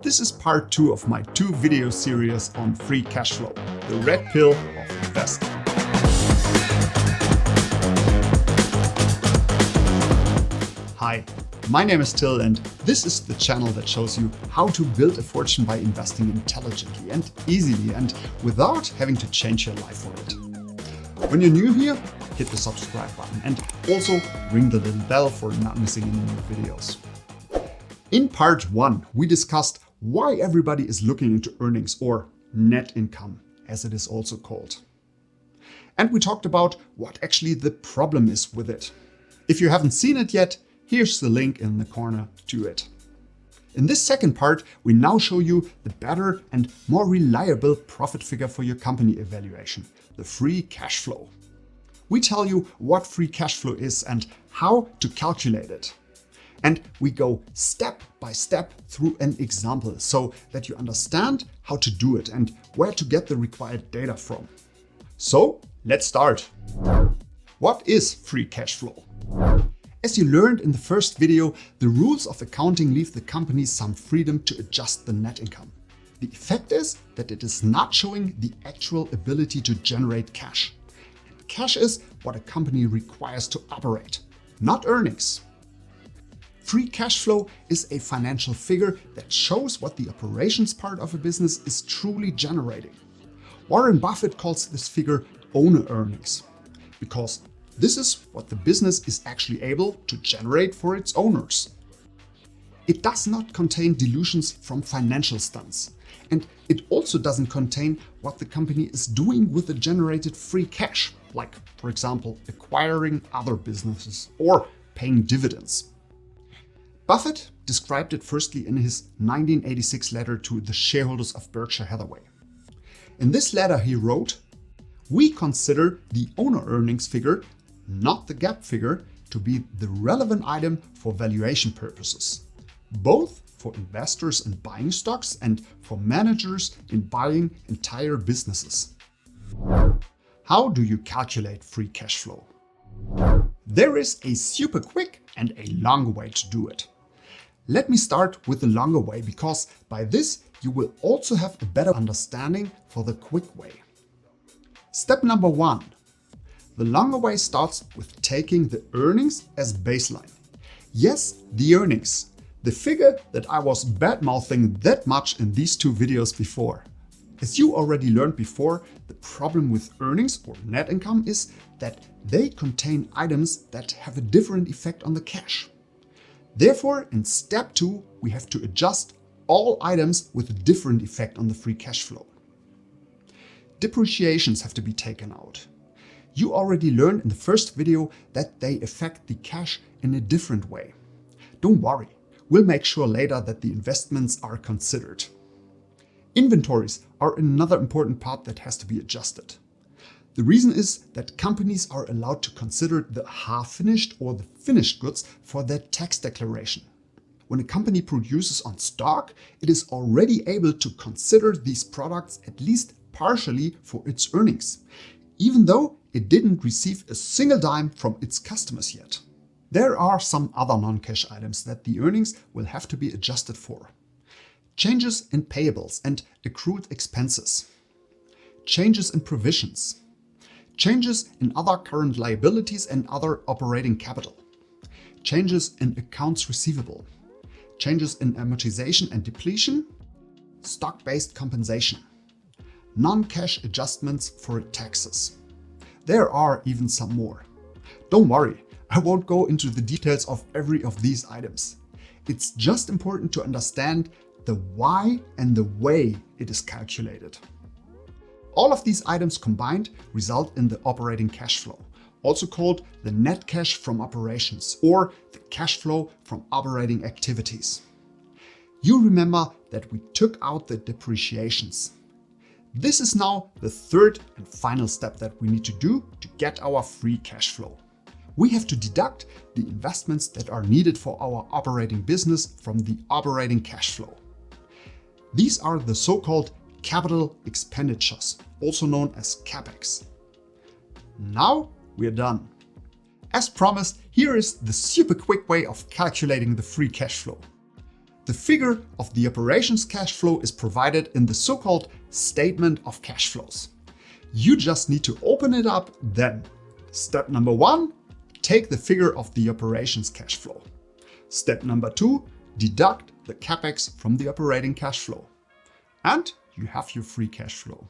This is part 2 of my 2 video series on free cash flow, the red pill of investing. Hi, my name is Till and this is the channel that shows you how to build a fortune by investing intelligently and easily and without having to change your life for it. When you're new here, hit the subscribe button and also ring the little bell for not missing any new videos. In part 1, we discussed why everybody is looking into earnings or net income, as it is also called. And we talked about what actually the problem is with it. If you haven't seen it yet, here's the link in the corner to it. In this second part, we now show you the better and more reliable profit figure for your company evaluation, the free cash flow. We tell you what free cash flow is and how to calculate it. And we go step by step through an example so that you understand how to do it and where to get the required data from. So let's start. What is free cash flow? As you learned in the first video, the rules of accounting leave the company some freedom to adjust the net income. The effect is that it is not showing the actual ability to generate cash. And cash is what a company requires to operate, not earnings. Free cash flow is a financial figure that shows what the operations part of a business is truly generating. Warren Buffett calls this figure owner earnings, because this is what the business is actually able to generate for its owners. It does not contain dilutions from financial stunts, and it also doesn't contain what the company is doing with the generated free cash, like, for example, acquiring other businesses or paying dividends. Buffett described it firstly in his 1986 letter to the shareholders of Berkshire Hathaway. In this letter he wrote, "We consider the owner earnings figure, not the GAAP figure, to be the relevant item for valuation purposes, both for investors in buying stocks and for managers in buying entire businesses." How do you calculate free cash flow? There is a super quick and a long way to do it. Let me start with the longer way, because by this you will also have a better understanding for the quick way. Step number 1. The longer way starts with taking the earnings as baseline. Yes, the earnings, the figure that I was bad-mouthing that much in these 2 videos before. As you already learned before, the problem with earnings or net income is that they contain items that have a different effect on the cash. Therefore, in step 2, we have to adjust all items with a different effect on the free cash flow. Depreciations have to be taken out. You already learned in the first video that they affect the cash in a different way. Don't worry, we'll make sure later that the investments are considered. Inventories are another important part that has to be adjusted. The reason is that companies are allowed to consider the half-finished or the finished goods for their tax declaration. When a company produces on stock, it is already able to consider these products at least partially for its earnings, even though it didn't receive a single dime from its customers yet. There are some other non-cash items that the earnings will have to be adjusted for. Changes in payables and accrued expenses. Changes in provisions. Changes in other current liabilities and other operating capital. Changes in accounts receivable. Changes in amortization and depletion. Stock-based compensation. Non-cash adjustments for taxes. There are even some more. Don't worry, I won't go into the details of every of these items. It's just important to understand the why and the way it is calculated. All of these items combined result in the operating cash flow, also called the net cash from operations or the cash flow from operating activities. You remember that we took out the depreciations. This is now the third and final step that we need to do to get our free cash flow. We have to deduct the investments that are needed for our operating business from the operating cash flow. These are the so-called capital expenditures, also known as CapEx. Now we're done. As promised, here is the super quick way of calculating the free cash flow. The figure of the operations cash flow is provided in the so-called statement of cash flows. You just need to open it up then. Step number 1, take the figure of the operations cash flow. Step number 2, deduct the capex from the operating cash flow. And you have your free cash flow.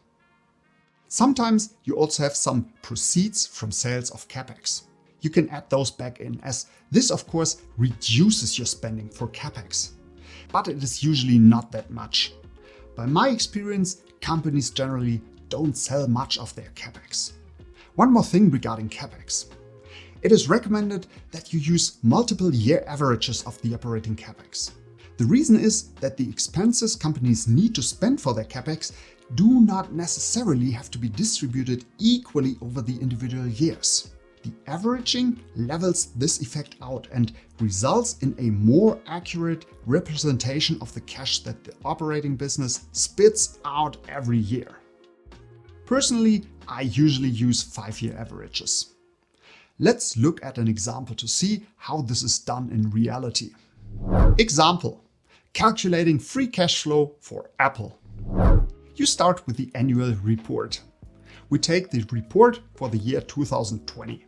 Sometimes you also have some proceeds from sales of capex. You can add those back in, as this of course reduces your spending for capex. But it is usually not that much. By my experience, companies generally don't sell much of their capex. One more thing regarding capex. It is recommended that you use multiple year averages of the operating capex. The reason is that the expenses companies need to spend for their capex do not necessarily have to be distributed equally over the individual years. The averaging levels this effect out and results in a more accurate representation of the cash that the operating business spits out every year. Personally, I usually use 5-year averages. Let's look at an example to see how this is done in reality. Example: calculating free cash flow for Apple. You start with the annual report. We take the report for the year 2020.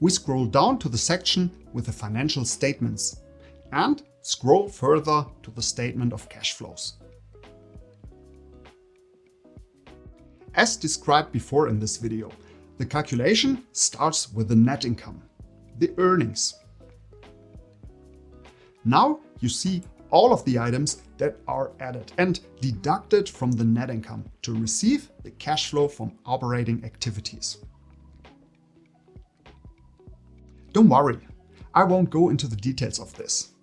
We scroll down to the section with the financial statements and scroll further to the statement of cash flows. As described before in this video, the calculation starts with the net income, the earnings. Now you see all of the items that are added and deducted from the net income to receive the cash flow from operating activities. Don't worry, I won't go into the details of this.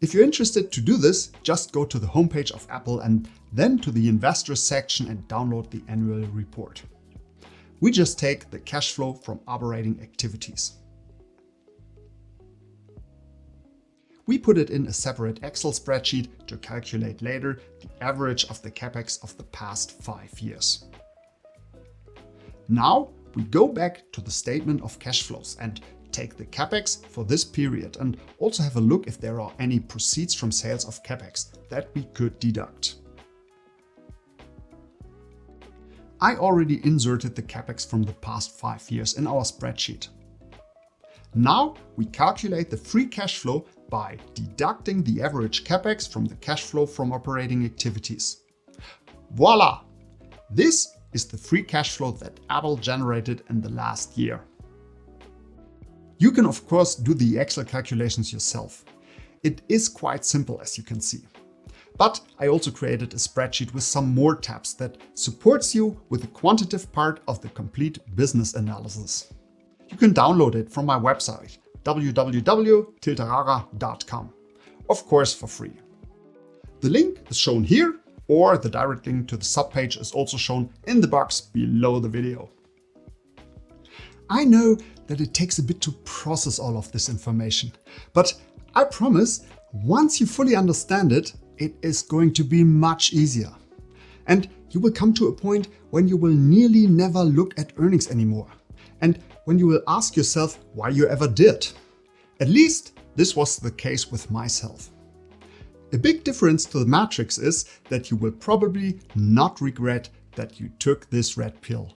If you're interested to do this, just go to the homepage of Apple and then to the investors section and download the annual report. We just take the cash flow from operating activities. We put it in a separate Excel spreadsheet to calculate later the average of the capex of the past 5 years. Now we go back to the statement of cash flows and take the capex for this period and also have a look if there are any proceeds from sales of capex that we could deduct. I already inserted the capex from the past 5 years in our spreadsheet. Now we calculate the free cash flow by deducting the average capex from the cash flow from operating activities. Voila! This is the free cash flow that Apple generated in the last year. You can of course do the Excel calculations yourself. It is quite simple, as you can see. But I also created a spreadsheet with some more tabs that supports you with the quantitative part of the complete business analysis. You can download it from my website www.tiltarara.com, of course for free. The link is shown here, or the direct link to the subpage is also shown in the box below the video. I know that it takes a bit to process all of this information, but I promise once you fully understand it, it is going to be much easier. And you will come to a point when you will nearly never look at earnings anymore, and when you will ask yourself why you ever did. At least this was the case with myself. A big difference to the matrix is that you will probably not regret that you took this red pill.